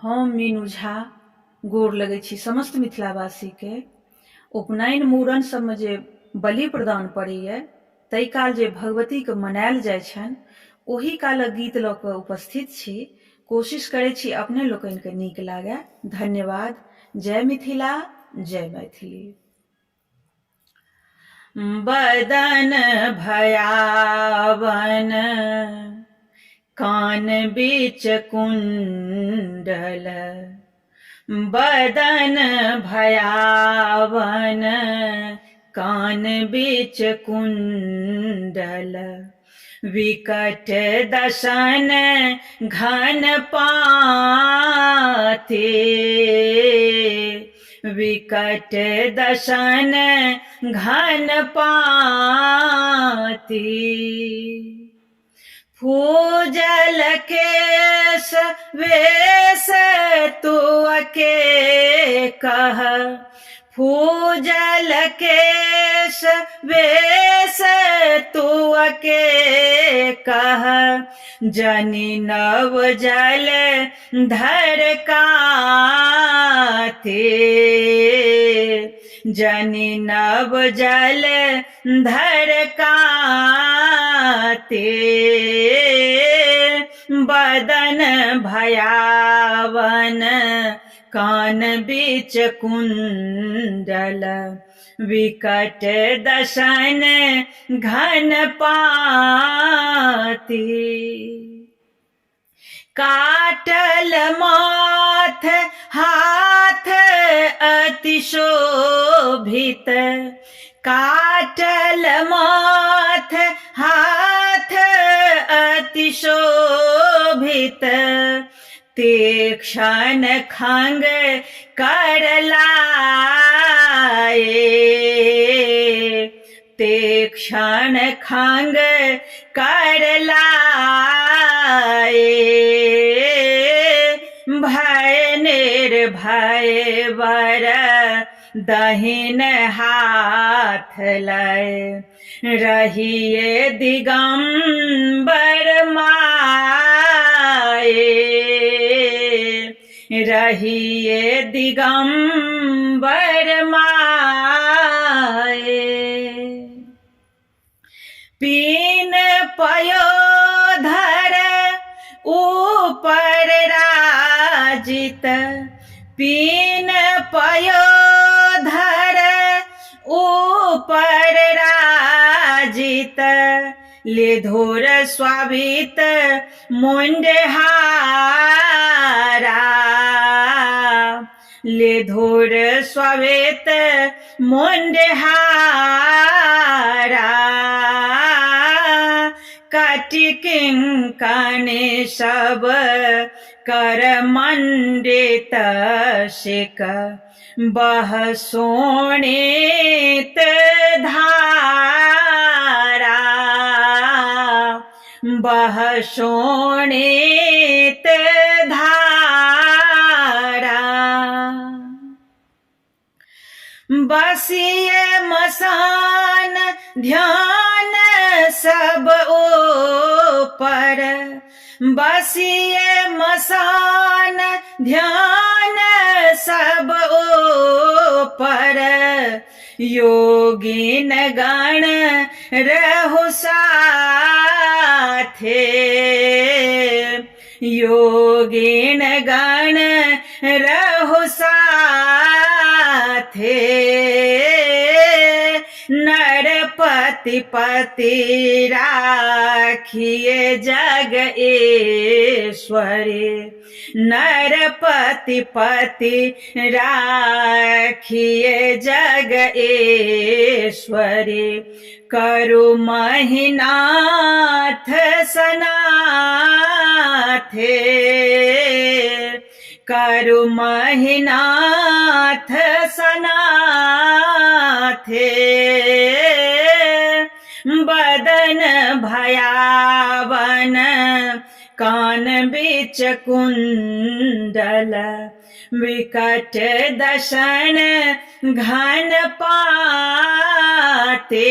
हम मीनू झा गोर लगै छी समस्त मिथिलावासी के। उपनयन मूड़न सबमे जे बलि प्रदान पड़ैए ताहि काल जे भगवती के मनायल जाइ छनि ओही कालक गीत लऽ कऽ उपस्थित छी। कोशिश करै छी अपने लोकनि के नीक लागय। धन्यवाद। जय मिथिला, जय मैथिली। बदन भयावन कान बीच कुंडल, बदन भयावन कान बीच कुंडल, विकट दशन घन पाते, विकट दशन घन पाती, फूजल केश वेश तुअके कह, फूजल केश वेश तुअके कह, जनि नव जल धर काते, जनि नव जल धर काते, बदन भयावन कान बीच कुंडल, विकट दशन घन पाती, काटल माथ हाथ अति शोभित, काटल माथ हाथ अति शोभित, तीक्ष्ण खंग करलाए, तीक्ष्ण खंग करलाए, भय निर्भय वर दहिन हाथ लय, रहिए दिगंबर माए, रहिए दिगंबर माए, पीन पयोधर ऊपर राजित, पीन पयोधर ऊपर राजित, लेधुर स्वाभित मुंडहारा, लेधुर स्वाभित मुंडहारा, कटि किंकणी सब कर मंडित शिक, बह शोणित धारा, बह शोणित धारा, बसिए मसान ध्यान सब ऊपर, बसिए मसान ध्यान सब ऊपर, योगीन गण रहु साथे, योगीन गण रहु साथे, नरपति पति राखिए जग ईश्वरी, नरपति पति राखिए जग ईश्वरी, करु महिनाथ सनाथे, करु महिनाथ सनाथे, बदन भयावन कान बीच कुंडल, विकट दशन घन पाते।